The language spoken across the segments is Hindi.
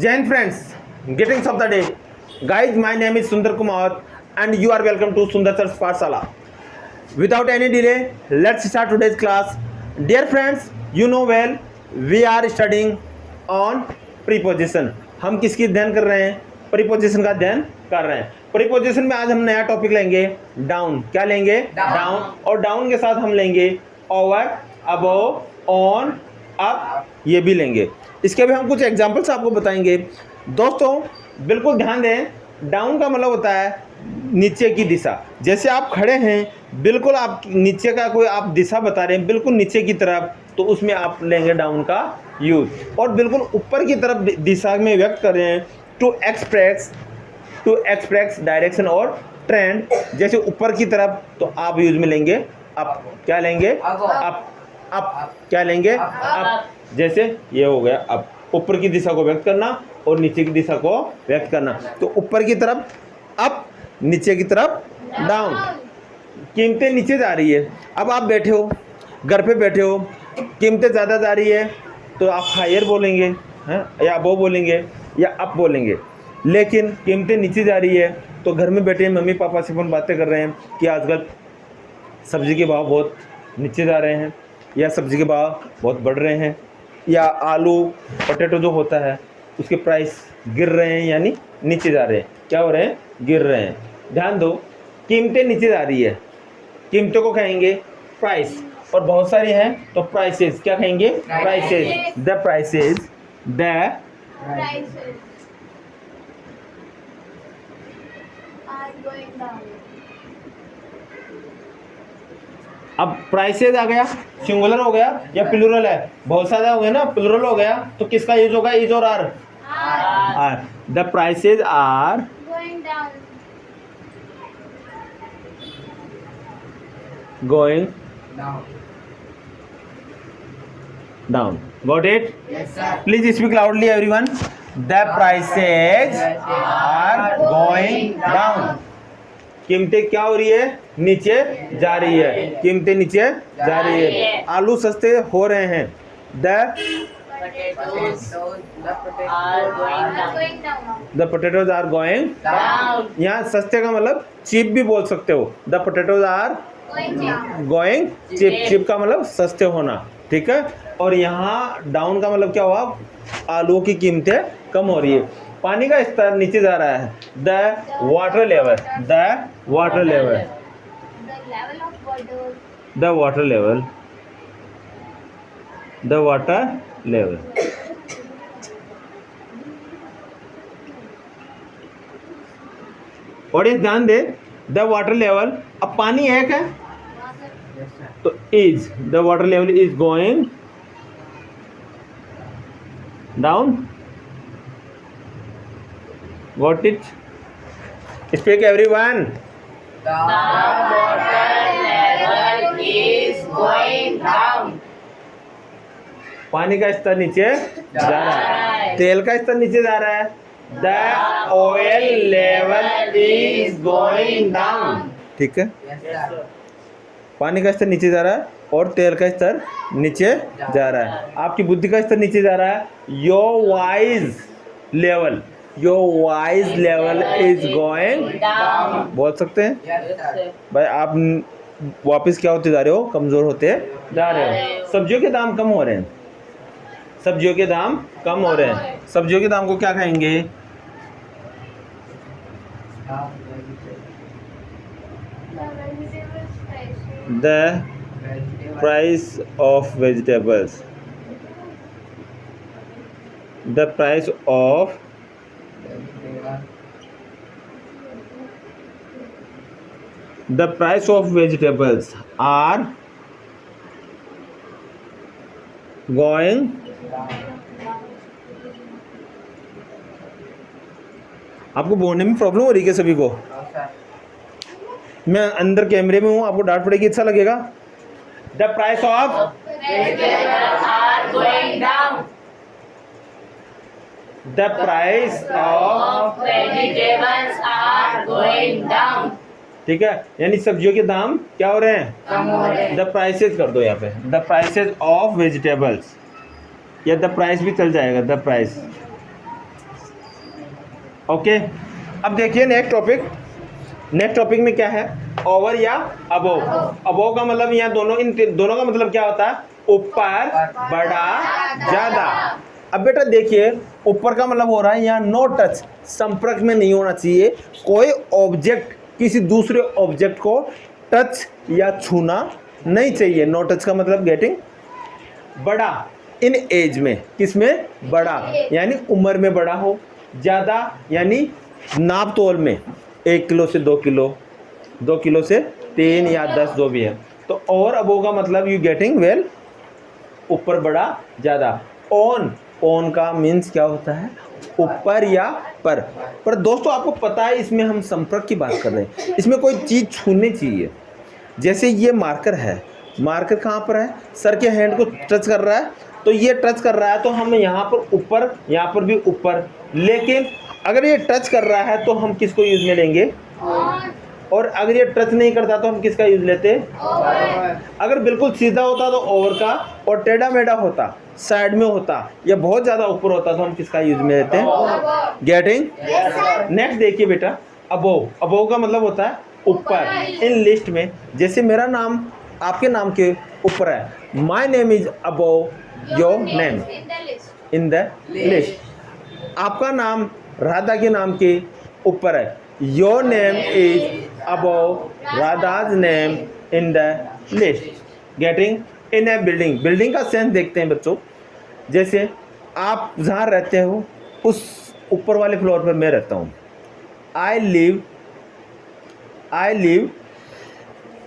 Jain friends, greetings of the day. Guys, my name is Sundar Kumar and you are welcome to Sundar Sir's Pathshala. Without any delay, let's start today's class. Dear friends, you know well, we are studying on preposition. हम किसकी अध्ययन कर रहे हैं? प्रीपोजिशन का अध्ययन कर रहे हैं. प्रीपोजिशन में आज हम नया टॉपिक लेंगे डाउन. क्या लेंगे? डाउन. और डाउन के साथ हम लेंगे ओवर, अबव, ऑन, अप, ये भी लेंगे. इसके भी हम कुछ एग्जाम्पल्स आपको बताएंगे. दोस्तों बिल्कुल ध्यान दें, डाउन का मतलब होता है नीचे की दिशा. जैसे आप खड़े हैं, बिल्कुल आप नीचे का कोई आप दिशा बता रहे हैं, बिल्कुल नीचे की तरफ, तो उसमें आप लेंगे डाउन का यूज. और बिल्कुल ऊपर की तरफ दिशा में व्यक्त कर रहे हैं टू एक्सप्रेस डायरेक्शन और ट्रेंड. जैसे ऊपर की तरफ तो आप यूज में लेंगे अप. क्या लेंगे? अप. अप. क्या लेंगे? अप. जैसे ये हो गया अप, ऊपर की दिशा को व्यक्त करना और नीचे की दिशा को व्यक्त करना. तो ऊपर की तरफ अप, नीचे की तरफ डाउन. कीमतें नीचे जा रही है. अब आप बैठे हो, घर पे बैठे हो, कीमतें ज़्यादा जा रही है तो आप हायर बोलेंगे हैं, या वो बोलेंगे या अप बोलेंगे. लेकिन कीमतें नीचे जा रही है तो घर में बैठे मम्मी पापा से अपन बातें कर रहे हैं कि आजकल सब्ज़ी के भाव बहुत नीचे जा रहे हैं, या सब्ज़ी के भाव बहुत बढ़ रहे हैं, या आलू पोटैटो जो होता है उसके प्राइस गिर रहे हैं, यानी नीचे जा रहे हैं. क्या हो रहे हैं? गिर रहे हैं. ध्यान दो, कीमतें नीचे जा रही है, कीमतों को कहेंगे प्राइस. और बहुत सारी हैं तो प्राइसेस. क्या कहेंगे? प्राइसेस. The prices. द अब प्राइसेज आ गया, सिंगुलर हो गया या प्लूरल है? बहुत सारे हो गए ना, प्लूरल हो गया तो किसका यूज होगा? इज और are? Are. The prices are going down. Got it? Please speak loudly everyone. The prices are going down. कीमतें क्या हो रही है? नीचे जा रही है. कीमतें नीचे जा रही है. आलू सस्ते हो रहे हैं. The potatoes are going down. यहाँ सस्ते का मतलब चीप भी बोल सकते हो. The potatoes are going cheap. Cheap का मतलब सस्ते होना. ठीक है. और यहाँ डाउन का मतलब क्या हुआ? आलू की कीमतें कम हो रही है. पानी का स्तर नीचे जा रहा है. The water level. The water level. The water level. The water level. Audience ध्यान दे. The water level. अब पानी एक है तो is. The water level is going down. Got it? Speak everyone. The water level is going down. पानी का स्तर नीचे जा रहा है. तेल का स्तर नीचे जा रहा है. The oil level is going down. ठीक है. पानी का स्तर नीचे जा रहा है और तेल का स्तर नीचे जा रहा है. आपकी बुद्धि का स्तर नीचे जा रहा है. Your wise level. Your wise level is going down. बोल सकते हैं भाई. आप वापस क्या होते जा रहे हो? कमज़ोर होते जा रहे हो. सब्जियों के दाम कम हो रहे हैं. सब्जियों के दाम कम हो रहे हैं. सब्जियों के दाम को क्या कहेंगे? The price of vegetables. The price of vegetables are going आपको बोलने में प्रॉब्लम हो रही है क्या सभी को? मैं अंदर कैमरे में हूँ, आपको डांट पड़ेगी, अच्छा लगेगा? The price of Vegetables are going down. The price of. Vegetables are going down. ठीक है, यानी सब्जियों के दाम क्या हो रहे हैं? कम हो रहे हैं. द प्राइसेज कर दो यहाँ पे. द प्राइसेज ऑफ वेजिटेबल्स, या द प्राइस भी चल जाएगा. द प्राइस ओके, अब देखिए नेक्स्ट टॉपिक में क्या है, ओवर या अबोव। अबोव का मतलब यहाँ इन दोनों का मतलब क्या होता है, ऊपर, बड़ा, ज्यादा। अब बेटा देखिए, ऊपर का मतलब हो रहा है यहाँ नो टच, संपर्क में नहीं होना चाहिए। कोई ऑब्जेक्ट किसी दूसरे ऑब्जेक्ट को टच या छूना नहीं चाहिए। नो टच का मतलब गेटिंग। बड़ा इन एज में, किसमें, बड़ा यानी उम्र में बड़ा हो। ज़्यादा यानी नाप तोल में, 1 किलो से 2 किलो, 2 किलो से 3 या 10 जो भी है। तो और अबो का मतलब यू गेटिंग वेल, ऊपर, बड़ा, ज़्यादा। ऑन का मीन्स क्या होता है, ऊपर या पर दोस्तों आपको पता है इसमें हम संपर्क की बात कर रहे हैं, इसमें कोई चीज़ छूनी चाहिए। जैसे ये मार्कर है, मार्कर कहाँ पर है, सर के हैंड को टच कर रहा है, तो ये टच कर रहा है तो हम यहाँ पर ऊपर, यहाँ पर भी ऊपर। लेकिन अगर ये टच कर रहा है तो हम किसको यूज में लेंगे, और अगर ये टच नहीं करता तो हम किसका यूज लेते, अगर बिल्कुल सीधा होता तो ओवर का, और टेढ़ा मेढ़ा होता, साइड में होता, या बहुत ज़्यादा ऊपर होता तो हम किसका यूज में लेते हैं, गेटिंग। नेक्स्ट देखिए बेटा, अबोव का मतलब होता है ऊपर। इन लिस्ट में जैसे मेरा नाम आपके नाम के ऊपर है, my name is above your name in the list. आपका नाम राधा के नाम के ऊपर है, your name is above Radha's name in the list. Getting. In a building का सेंस देखते हैं बच्चों। जैसे आप जहाँ रहते हो उस ऊपर वाले फ्लोर पर मैं रहता हूँ। आई लिव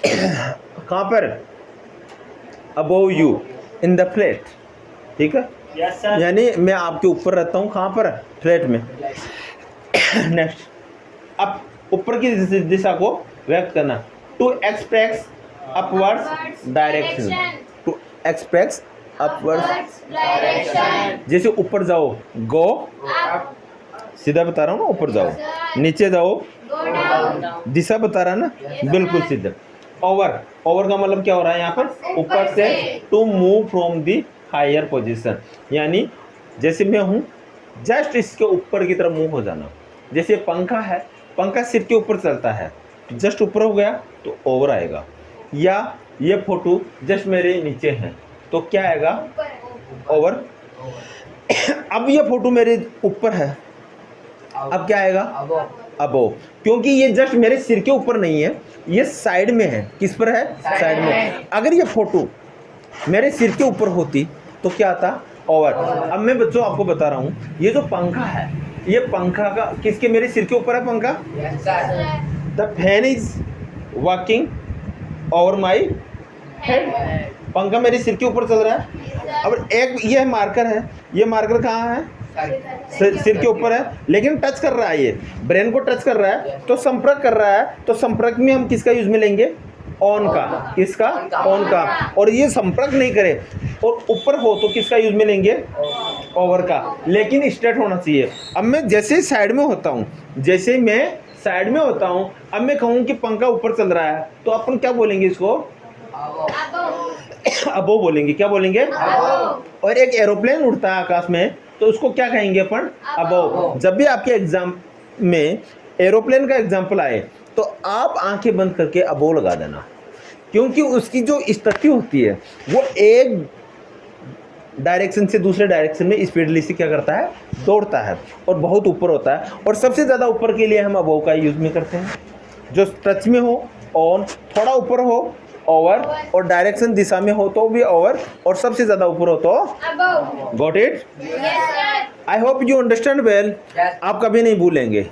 कहाँ पर, above you in the flat. ठीक है, यस सर। यानी मैं आपके ऊपर रहता हूँ, कहाँ पर, फ्लैट में। नेक्स्ट, अब ऊपर की दिशा को व्यक्त करना, to express upwards direction, to express upwards direction, जैसे ऊपर जाओ गो, सीधा बता रहा हूँ ना, ऊपर जाओ, नीचे जाओ, गो डाउन, दिशा बता रहा है ना, बिल्कुल सीधा। ओवर का मतलब क्या हो रहा है यहाँ पर, ऊपर से, to move from the higher position, यानी जैसे मैं हूँ जस्ट इसके ऊपर की तरफ मूव हो जाना। जैसे पंखा है, पंखा सिर के ऊपर चलता है, जस्ट ऊपर हो गया तो ओवर आएगा। या ये फोटो जस्ट मेरे नीचे है तो क्या आएगा, ओवर। अब ये फोटो मेरे ऊपर है, अब क्या आएगा, अबोव, क्योंकि ये जस्ट मेरे सिर के ऊपर नहीं है, ये साइड में है। किस पर है, साइड में। अगर ये फोटो मेरे सिर के ऊपर होती तो क्या आता, ओवर। अब मैं बच्चों आपको बता रहा हूँ, ये जो पंखा है, ये पंखा का किसके, मेरे सिर के ऊपर है पंखा। The fan is working over my head, पंखा मेरे सिर के ऊपर चल रहा है। अब एक ये मार्कर है, ये मार्कर कहाँ है, सिर के ऊपर है, लेकिन टच कर रहा है, ये ब्रेन को टच कर रहा है, तो संपर्क कर रहा है। तो संपर्क में हम किसका यूज में लेंगे, ऑन का। किसका, ऑन का। और ये संपर्क नहीं करे और ऊपर हो तो किसका यूज में लेंगे, ओवर का, लेकिन स्ट्रेट होना चाहिए। अब मैं जैसे साइड में होता हूँ, जैसे मैं साइड में होता हूँ, अब मैं कहूँ कि पंखा ऊपर चल रहा है तो अपन क्या बोलेंगे, इसको अबो बोलेंगे। क्या बोलेंगे, और एक एरोप्लेन उड़ता है आकाश में तो उसको क्या कहेंगे अपन, अबो। जब भी आपके एग्जाम में एरोप्लेन का एग्जाम्पल आए तो आप आंखें बंद करके अबो लगा देना, क्योंकि उसकी जो स्थिति होती है वो एक डायरेक्शन से दूसरे डायरेक्शन में स्पीडली से क्या करता है, दौड़ता है, और बहुत ऊपर होता है। और सबसे ज़्यादा ऊपर के लिए हम अबो का यूज में करते हैं। जो टच में हो ऑन, थोड़ा ऊपर हो ओवर, और डायरेक्शन दिशा में हो तो भी ओवर, और सबसे ज़्यादा ऊपर हो तो above, got it. yes sir, I hope you understand well. आप कभी नहीं भूलेंगे,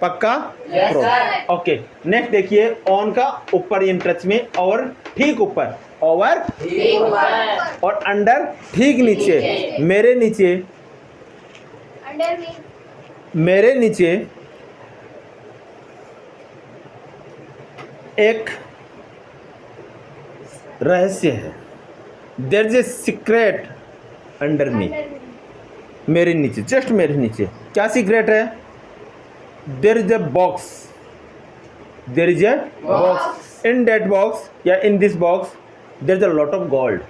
पक्का। yes sir, ओके, नेक्स्ट देखिए, ऑन का ऊपर इन टच में, और ठीक ऊपर, ओवर, ऊपर, और अंडर ठीक नीचे। मेरे नीचे, under me, मेरे नीचे एक रहस्य है, there is a secret under me. under me, मेरे नीचे, जस्ट मेरे नीचे क्या सीक्रेट है, there is a box, there is a box, in that box या in this box there is a lot of gold.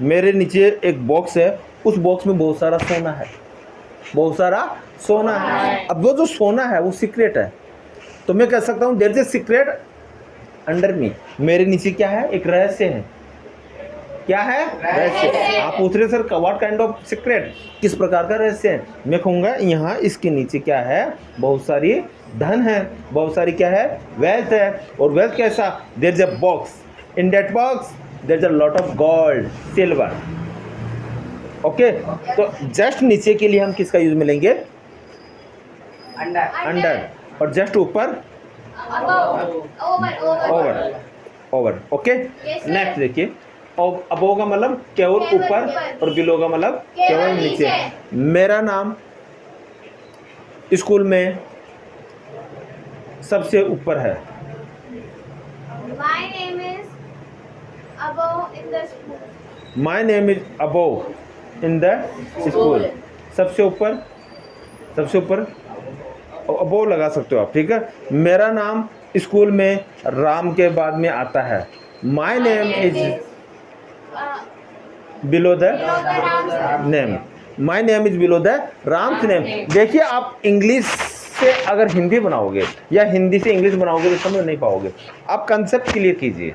मेरे नीचे एक बॉक्स है, उस बॉक्स में बहुत सारा सोना है। बहुत सारा सोना है। अब वो जो सोना है वो सीक्रेट है, तो मैं कह सकता हूँ there is a secret under me, मेरे नीचे क्या है, एक रहस्य है। क्या है? रहस्य। आप पूछ रहे sir what kind of secret, किस प्रकार का रहस्य है? मैं कहूँगा यहाँ इसके नीचे क्या है, बहुत सारी धन है, बहुत सारी क्या है, वेल्थ है। और वेल्थ कैसा? There is a box, in that box there is a lot of gold, silver. Okay, तो जस्ट नीचे के लिए हम किसका यूज में लेंगे? अंडर। और जस्ट ऊपर over, over. Okay, Yes, sir. Next देखिए, अबोव का मतलब केवल केवल ऊपर, ऊपर। और बिलो का मतलब केवल केवल नीचे। नीचे। मेरा नाम स्कूल में सबसे ऊपर है। My name is above in the school. My name is above in the school. सबसे ऊपर, सबसे ऊपर अबोव लगा सकते हो आप, ठीक है। मेरा नाम स्कूल में राम के बाद में आता है। My name is below the name, my name is below the Ram's name. देखिए, आप इंग्लिश से अगर हिंदी बनाओगे या हिंदी से इंग्लिश बनाओगे तो समझ नहीं पाओगे। आप कंसेप्ट क्लियर कीजिए,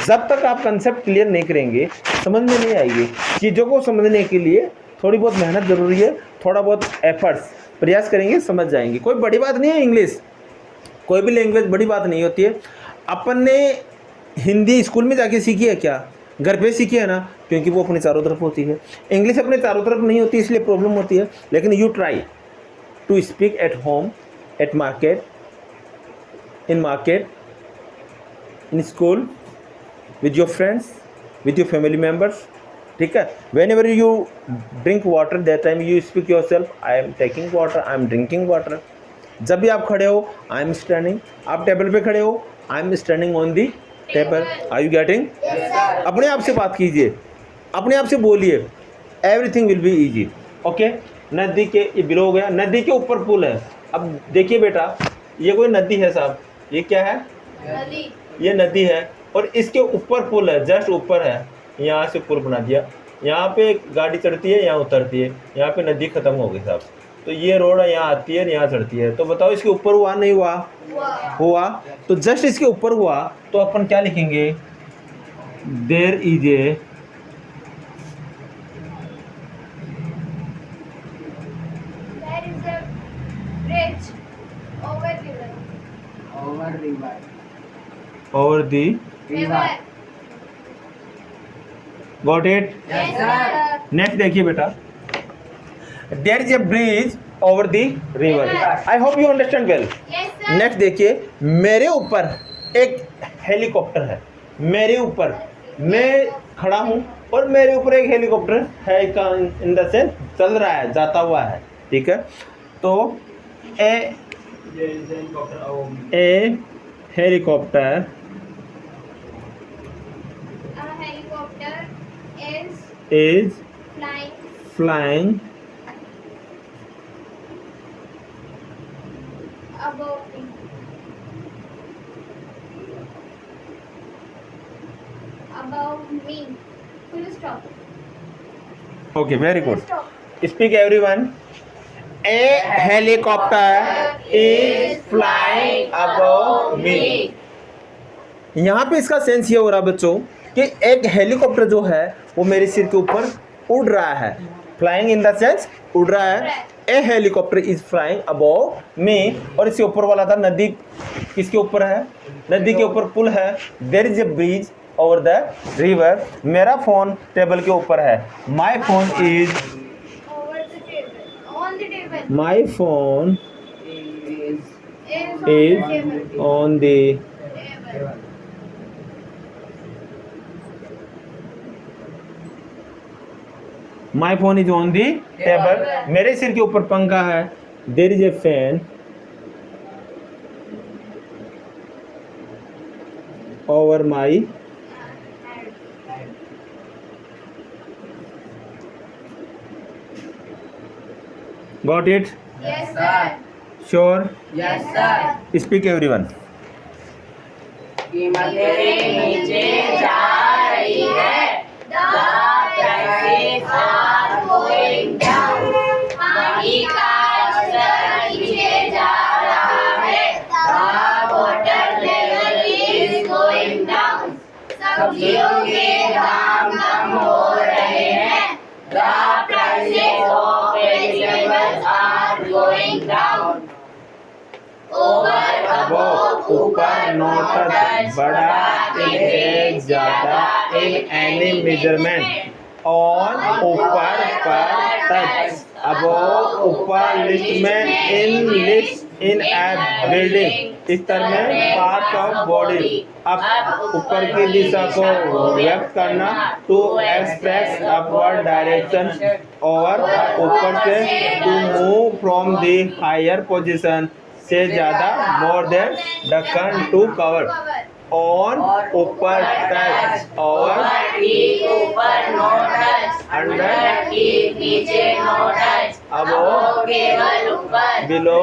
जब तक आप कंसेप्ट क्लियर नहीं करेंगे समझ में नहीं आएगी। चीज़ों को समझने के लिए थोड़ी बहुत मेहनत ज़रूरी है, थोड़ा बहुत एफर्ट्स, प्रयास करेंगे समझ जाएंगे। कोई बड़ी बात नहीं है, इंग्लिश कोई भी लैंग्वेज बड़ी बात नहीं होती है। अपन ने हिंदी स्कूल में जाके सीखी है क्या? घर पे सीखी है ना, क्योंकि वो अपने चारों तरफ होती है। इंग्लिश अपने चारों तरफ नहीं होती, इसलिए प्रॉब्लम होती है। लेकिन you try to speak at home, at market, in market, in school, with your friends, with your family members, ठीक है। whenever you drink water that time you speak yourself, I am taking water, I am drinking water। जब भी आप खड़े हो I am standing, आप टेबल पे खड़े हो I am standing on the table। are you getting? Yes, sir. अपने आप से बात कीजिए, अपने आप से बोलिए, everything will be easy। Okay, नदी के, ये बिलो हो गया, नदी के ऊपर पुल है। अब देखिए बेटा, ये कोई नदी है साहब, ये क्या है? नदी। ये नदी है, और इसके ऊपर पुल है, जस्ट ऊपर है। यहाँ से पुल बना दिया, यहाँ पे गाड़ी चढ़ती है, यहाँ उतरती है, यहाँ पे नदी खत्म हो गई साहब। तो ये रोड है, यहाँ आती है, यहाँ चढ़ती है। तो बताओ इसके ऊपर हुआ नहीं हुआ? हुआ। तो जस्ट इसके ऊपर हुआ, तो अपन क्या लिखेंगे? There is a There is a bridge over river. Over the, River. Got it? Yes, sir. Next देखिए बेटा, there is a bridge over the river. I hope you understand well. Yes, sir. Next देखिए, मेरे ऊपर एक हेलीकॉप्टर है। मेरे ऊपर मैं खड़ा हूँ और मेरे ऊपर एक हेलीकॉप्टर है, इन द सेंस चल रहा है, जाता हुआ है, ठीक है। तो a helicopter A helicopter is is flying flying above me. Above me. Full stop. Okay, very Full good. stop. Speak everyone. A helicopter is flying above me. यहाँ पे इसका सेंस ये हो रहा बच्चों कि एक हेलीकॉप्टर जो है वो मेरे सिर के ऊपर उड़ रहा है। फ्लाइंग इन द सेंस उड़ रहा है। A helicopter is flying above me. और इसके ऊपर वाला था नदी, किसके ऊपर है? नदी के ऊपर पुल है। There is a bridge over the river. मेरा फोन टेबल के ऊपर है। My phone is, Over the table. On the table. My phone Is on the is table. on the Table. My phone is on the table. मेरे सिर के ऊपर पंखा है। There is a fan over my got it? Yes, sir. Sure? Yes, sir. Speak everyone. नीचे जा रही है। The prices are going down. पानी going down. Over, above, ऊपर, not touch, बड़ा, in age, ज़्यादा, in any measurement. On, ऊपर, पर, touch. Above, ऊपर, list में, in list, in a building. इस तरह में पार्ट ऑफ बॉडी. अब ऊपर की दिशा को व्यक्त करना, टू एक्सप्रेस अपवर्ड डायरेक्शन. और ऊपर से to move from the higher position, से ज्यादा, मोर देन, ढक्कन, टू कवर. ऑन, ऊपर, टच. और ठीक ऊपर नो टच. अंडर, ठीक नीचे नो टच. अबोव, केवल ऊपर. बिलो,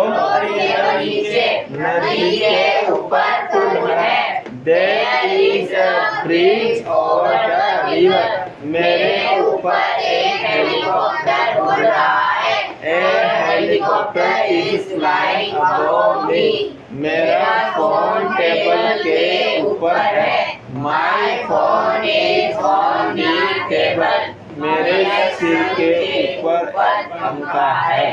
केवल नीचे. नदी के ऊपर पुल है. There is a bridge over the river. मेरे ऊपर एक हेलीकॉप्टर उड़ रहा है. A helicopter is flying above me. मेरा फोन टेबल के ऊपर है. My phone is on the table. मेरे सिर के ऊपर पंखा है.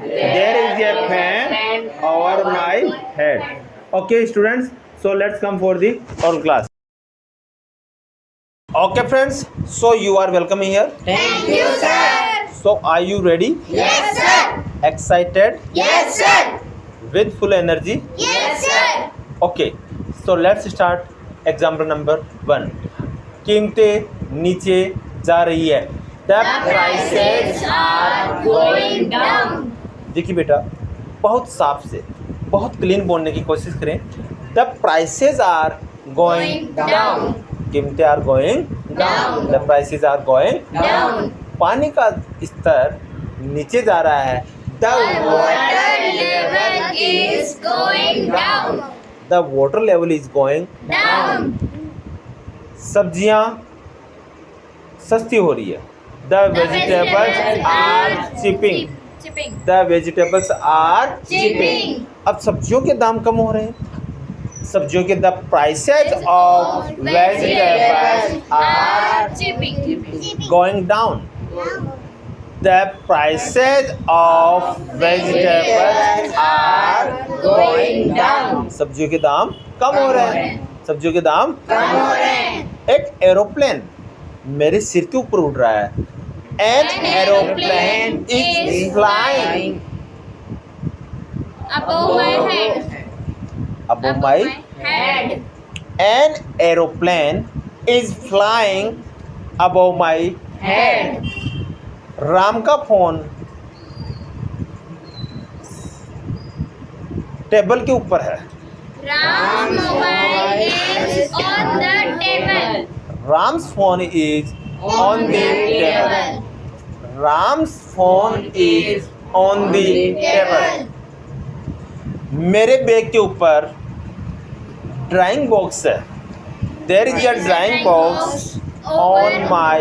There is a fan over my head. Okay, students. So let's come for the oral class. Okay, friends. So you are welcome here. Thank you, sir. So are you ready? Yes, sir. Excited? Yes, sir. With full energy? Yes, sir. Okay. So let's start example number 1. कीमतें नीचे जा रही है. The prices are going down. देखिए बेटा, बहुत साफ से, बहुत क्लीन बोलने की कोशिश करें. The prices are going down. कीमतें are going Down. The prices are going Down. पानी का स्तर नीचे जा रहा है. The Water level is going down. The water level is going. Down. सब्जियां सस्ती हो रही है. The vegetables are cheaping. The vegetables are cheaping. अब सब्जियों के दाम कम हो रहे हैं. सब्जियों के the prices of vegetables are going down. The prices of vegetables are going down. सब्जियों के दाम कम हो रहे हैं. सब्जियों के दाम कम हो रहे हैं. एक एरोप्लेन मेरे सिर के ऊपर उड़ रहा है. An aeroplane is flying above my head. above my head. An aeroplane is flying above my Head. Ram का फोन टेबल के ऊपर है. Ram's mobile is on the table. Ram's phone is on the table. Ram's phone is on the table. मेरे बैग के ऊपर ड्राइंग बॉक्स है. There is a drawing box on my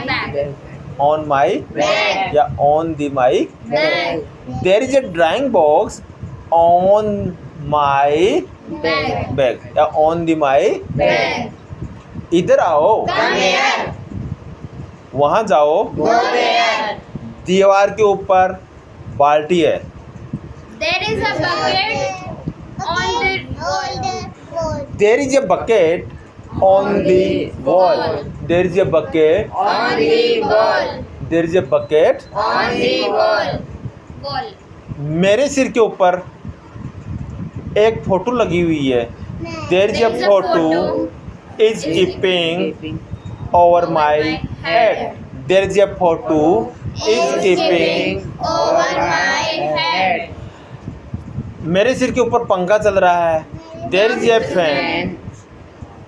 bag. on my Bag. या on the my. Bag. There is a drawing box on my Bag. bag या on the my. Bag. इधर आओ, Come here. वहाँ जाओ. Go there. दीवार के ऊपर बाल्टी है. There is a bucket on the wall. There is a bucket on the wall. There is a bucket. On the wall. There is a bucket. On the wall. Wall. मेरे सिर के ऊपर एक फोटो लगी हुई है. There is a There is a photo photo is keeping over my head. There is a photo is keeping. over my head. मेरे सिर के ऊपर पंखा चल रहा है. There is a fan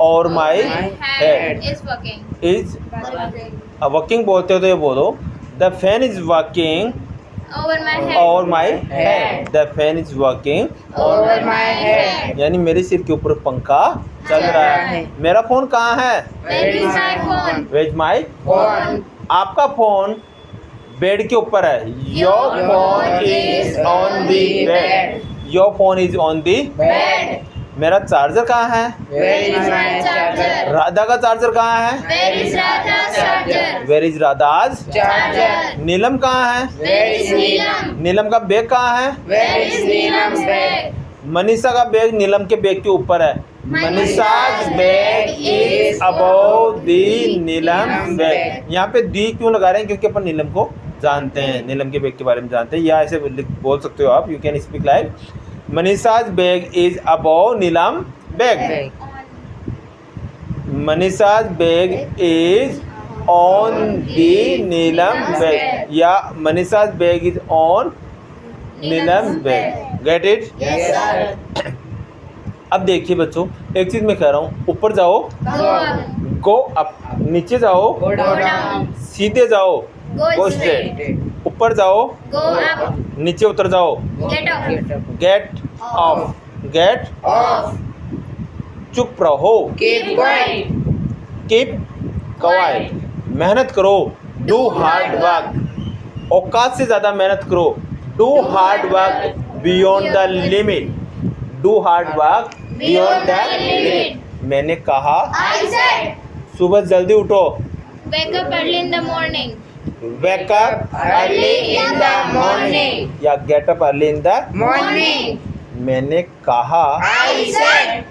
over my head. Is working. Is working बोलते हो तो ये बोलो. The fan is working Over my head. over my head. The fan is working. Over my head. यानी मेरे सिर के ऊपर पंखा चल रहा है. मेरा फोन कहाँ है? Where is my phone? Where is my Phone. आपका फोन बेड के ऊपर है. Your phone is on the bed. Your phone is on the Bed. मेरा चार्जर कहाँ है? Where is my charger? Radha का चार्जर कहाँ है? Where is Radha's charger? Where is Radha's? Charger. Neelam कहाँ है? Where is Neelam? नीलम का बैग कहाँ है? Where is Neelam's bag? Manisha का बैग नीलम के बैग के ऊपर है। Manisha's bag is above the Neelam bag. यहाँ पे दी क्यों लगा रहे हैं? क्योंकि अपन नीलम को जानते हैं, नीलम के बैग के बारे में जानते हैं, या ऐसे बोल सकते हो आप, you can speak like Manisha's bag is above Neelam bag. Bag. Manisha's bag is on the Neelam bag, या Manisha's bag is on Neelam bag. Get it? Yes, sir. अब देखिए बच्चों, एक चीज मैं कह रहा हूँ, ऊपर जाओ, Go up. गो अप, नीचे जाओ, Go Go down. down. सीधे जाओ, Go गो straight. स्ट्रेट, ऊपर जाओ, Go up. नीचे उतर जाओ, Get up. Get up. Get off, get, Off. चुप रहो, Keep quiet. कीप क्वाइट, मेहनत करो, डू हार्ड वर्क, औकात से ज़्यादा मेहनत करो, do hard work beyond the limit, do hard work beyond the limit. मैंने कहा I said, सुबह जल्दी उठो, wake up early in the morning. Wake up Early in the morning. या get up early in the. Morning. मैंने कहा I said.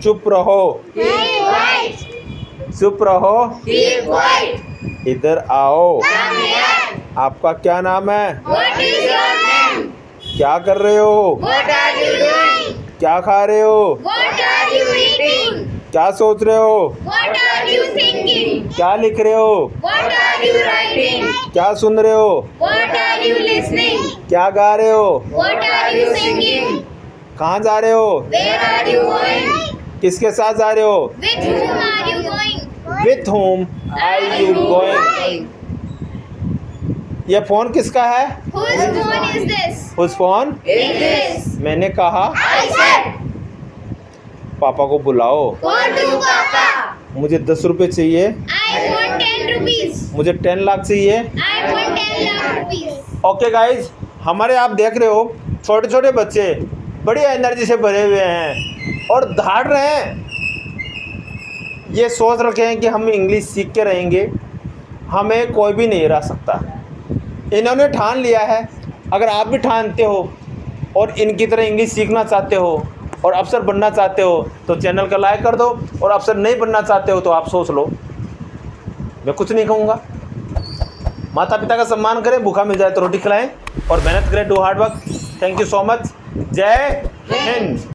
चुप रहो, Keep quiet. चुप रहो, Keep quiet. इधर आओ, Come here. आपका क्या नाम है? What is your name? क्या कर रहे हो? What are you doing? क्या खा रहे हो? What are you eating? क्या सोच रहे हो? What are you thinking? क्या लिख रहे हो? What are you writing? क्या सुन रहे हो? What are you listening? क्या गा रहे हो? What are you singing? कहाँ जा रहे हो? Where are you going? किसके साथ जा रहे हो? With whom are you going? With whom are you going? ये फोन किसका है? Whose phone is this? उस फोन? Is this? मैंने कहा I said. पापा को बुलाओ, Go to Papa. मुझे 10 रुपए चाहिए, I want 10 rupees. मुझे 10 लाख चाहिए। I want 10 lakh rupees. Okay guys, हमारे आप देख रहे हो छोटे छोटे बच्चे बड़ी एनर्जी से भरे हुए हैं और दहाड़ रहे हैं। ये सोच रखे हैं कि हम इंग्लिश सीख के रहेंगे, हमें कोई भी नहीं हरा सकता। इन्होंने ठान लिया है, अगर आप भी ठानते हो और इनकी तरह इंग्लिश सीखना चाहते हो और अफसर बनना चाहते हो तो चैनल का लाइक कर दो, और अफसर नहीं बनना चाहते हो तो आप सोच लो, मैं कुछ नहीं कहूँगा। माता पिता का सम्मान करें, भूखा मिल जाए तो रोटी खिलाएं और मेहनत करें, do hard work. Thank you so much. जय हिंद।